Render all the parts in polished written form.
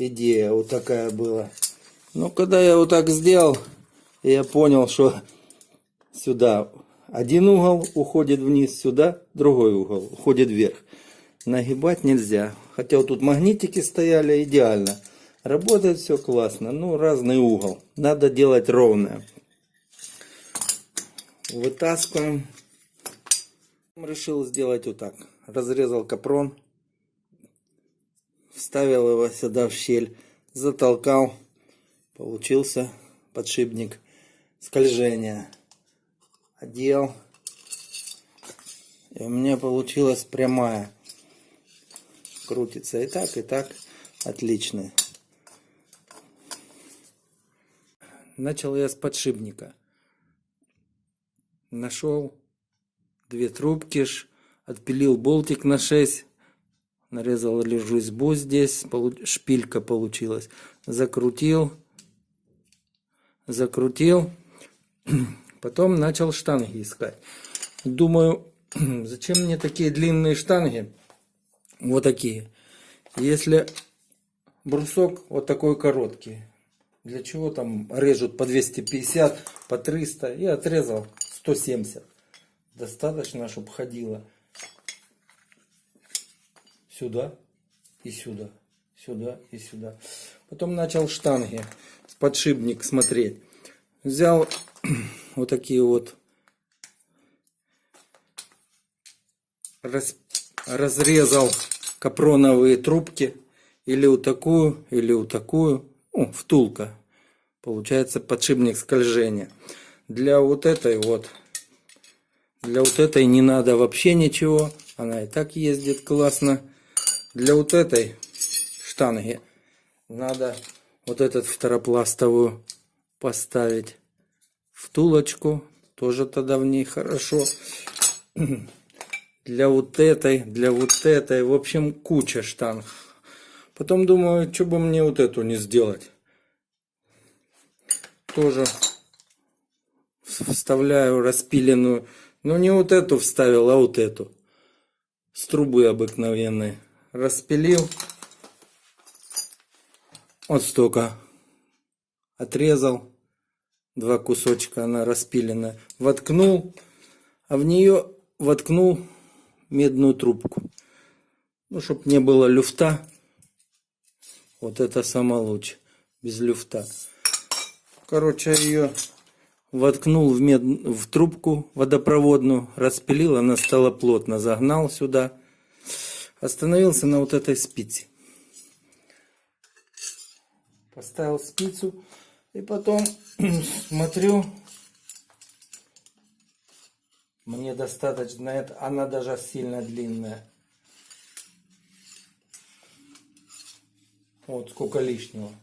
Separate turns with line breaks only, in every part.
идея вот такая была. Но когда я вот так сделал, я понял, что сюда один угол уходит вниз, сюда другой угол уходит вверх. Нагибать нельзя. Хотя вот тут магнитики стояли идеально. Работает все классно. Ну, разный угол. Надо делать ровное. Вытаскиваем. Решил сделать вот так. Разрезал капрон. Вставил его сюда в щель. Затолкал. Получился подшипник скольжения. Одел. И у меня получилась прямая. Крутится и так. Отлично. Начал я с подшипника. Нашел 2 трубки, отпилил болтик на 6. Нарезал резьбу здесь. Шпилька получилась. Закрутил. Потом начал штанги искать. Думаю, зачем мне такие длинные штанги? Вот такие. Если брусок вот такой короткий. Для чего там режут по 250, по 300. Я отрезал 170. Достаточно, чтобы ходило сюда и сюда. Сюда и сюда. Потом начал штанги, подшипник смотреть. Взял вот такие вот. Разрезал капроновые трубки. Или вот такую, или вот такую. Втулка. Получается подшипник скольжения. Для вот этой не надо вообще ничего. Она и так ездит классно. Для вот этой штанги надо вот этот второпластовую поставить втулочку. Тоже тогда в ней хорошо. Для вот этой. В общем, куча штанг. Потом думаю, что бы мне вот эту не сделать. Тоже вставляю распиленную. Но не вот эту вставил, а вот эту. С трубы обыкновенной. Распилил. Вот столько. Отрезал. 2 кусочка, она распиленная. Воткнул. А в нее воткнул медную трубку. Ну, чтобы не было люфта. Вот это самое лучшее. Без люфта. Короче, ее воткнул в трубку водопроводную. Распилил, она стала плотно. Загнал сюда. Остановился на вот этой спице. Поставил спицу. И потом смотрю. Мне достаточно. Она даже сильно длинная. Вот сколько лишнего.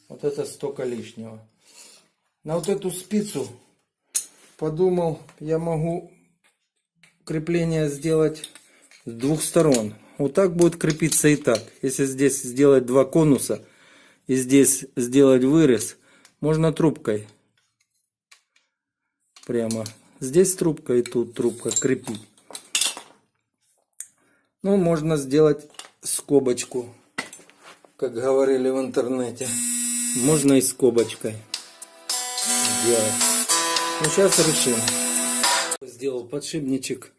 Вот это столько лишнего. На вот эту спицу подумал, я могу крепление сделать с 2 сторон. Вот так будет крепиться и так. Если здесь сделать 2 конуса и здесь сделать вырез, можно трубкой. Прямо здесь трубка и тут трубка крепить. Ну, можно сделать скобочку. Как говорили в интернете. Можно и скобочкой сделать. Ну, сейчас решим. Сделал подшипничек.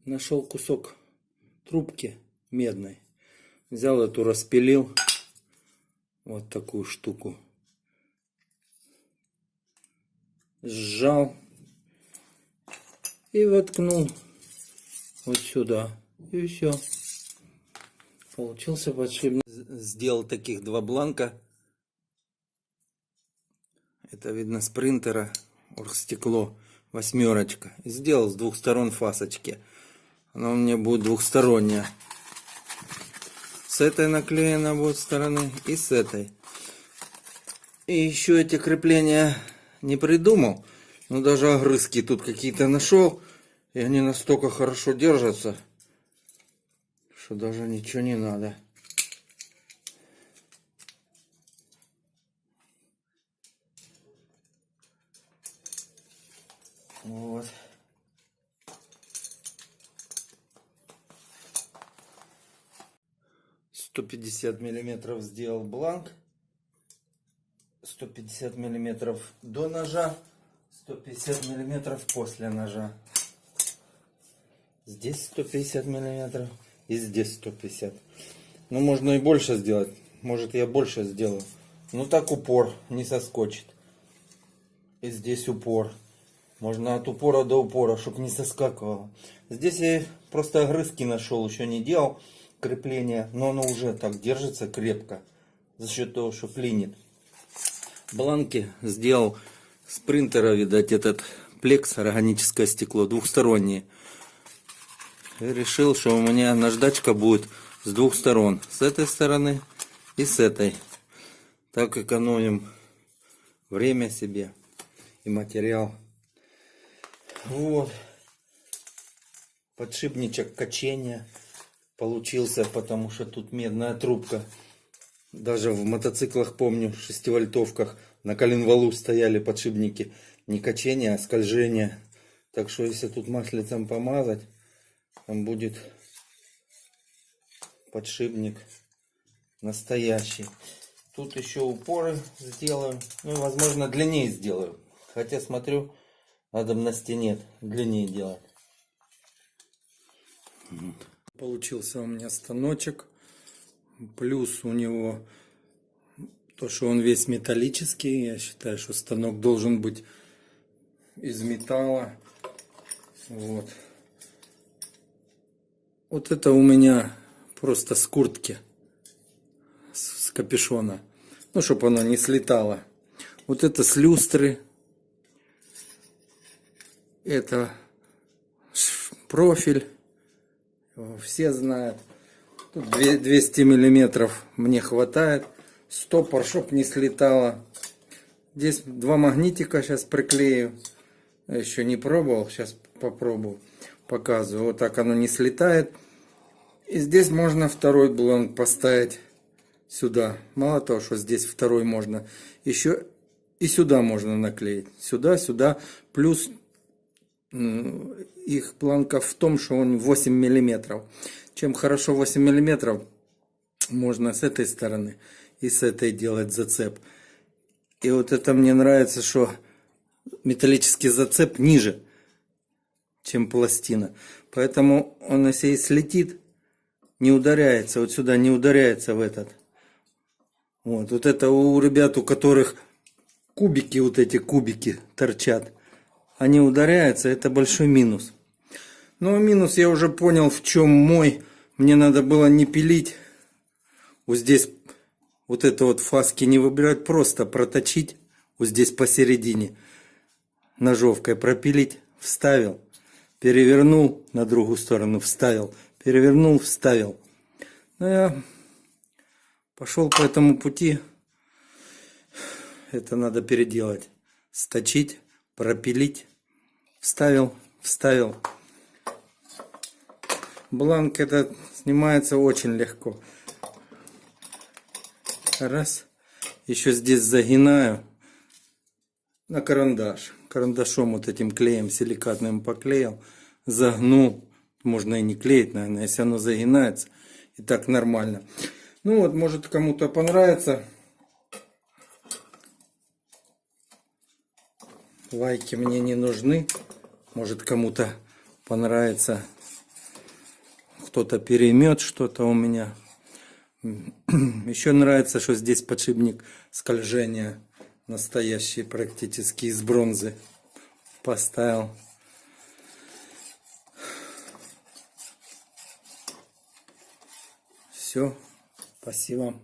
Нашел кусок трубки медной. Взял эту, распилил. Вот такую штуку. Сжал. И воткнул вот сюда. И все. Получился подшипник. Сделал таких 2 бланка. Это видно с принтера. Оргстекло. 8. Сделал с 2 сторон фасочки. Она у меня будет двухсторонняя. С этой наклеена будет стороны и с этой. И еще эти крепления не придумал. Но даже огрызки тут какие-то нашел. И они настолько хорошо держатся, что даже ничего не надо. Вот. 150 миллиметров сделал бланк. 150 миллиметров до ножа. 150 миллиметров после ножа. Здесь 150 миллиметров. И здесь 150. Ну, можно и больше сделать. Может, я больше сделаю. Ну, так упор не соскочит. И здесь упор. Можно от упора до упора, чтобы не соскакивало. Здесь я просто огрызки нашел, еще не делал крепление. Но оно уже так держится крепко. За счет того, что клинит. Бланки сделал с принтера, видать, этот плекс, органическое стекло, двухстороннее. И решил, что у меня наждачка будет с двух сторон. С этой стороны и с этой. Так экономим время себе и материал. Вот. Подшипничек качения получился, потому что тут медная трубка. Даже в мотоциклах, помню, 6-вольтовках на коленвалу стояли подшипники. Не качение, а скольжение. Так что если тут маслицем помазать, там будет подшипник настоящий. Тут еще упоры сделаю. Ну, возможно, длиннее сделаю. Хотя, смотрю, надобности нет. Длиннее делать. Получился у меня станочек. Плюс у него то, что он весь металлический. Я считаю, что станок должен быть из металла. Вот. Вот это у меня просто с куртки. С капюшона. Ну, чтобы оно не слетало. Вот это с люстры. Это профиль. Все знают. Тут 200 миллиметров мне хватает. Стопор, чтоб не слетало. Здесь два магнитика сейчас приклею. Я еще не пробовал. Сейчас попробую. Показываю. Вот так оно не слетает. И здесь можно второй бланк поставить сюда. Мало того, что здесь второй можно. Еще и сюда можно наклеить. Сюда, сюда. Плюс их планка в том, что он 8 миллиметров. Чем хорошо 8 миллиметров, можно с этой стороны и с этой делать зацеп. И вот это мне нравится, что металлический зацеп ниже, чем пластина. Поэтому он, если и слетит, не ударяется. Вот сюда не ударяется в этот. Вот это у ребят, у которых кубики, вот эти кубики торчат. Они ударяются, это большой минус. Но минус я уже понял, в чем мой. Мне надо было не пилить. Вот здесь вот это вот фаски не выбирать, просто проточить. Вот здесь посередине. Ножовкой пропилить, вставил. Перевернул на другую сторону, вставил. Перевернул, вставил. Но я пошел по этому пути. Это надо переделать. Сточить, пропилить. Вставил, вставил. Бланк этот снимается очень легко. Раз. Еще здесь загинаю на карандаш. Карандашом вот этим клеем силикатным поклеил. Загнул. Можно и не клеить, наверное, если оно загинается. И так нормально. Ну вот, может кому-то понравится. Лайки мне не нужны. Может кому-то понравится. Кто-то переймет что-то у меня. Еще нравится, что здесь подшипник скольжения настоящий, практически из бронзы. Поставил. Все. Спасибо.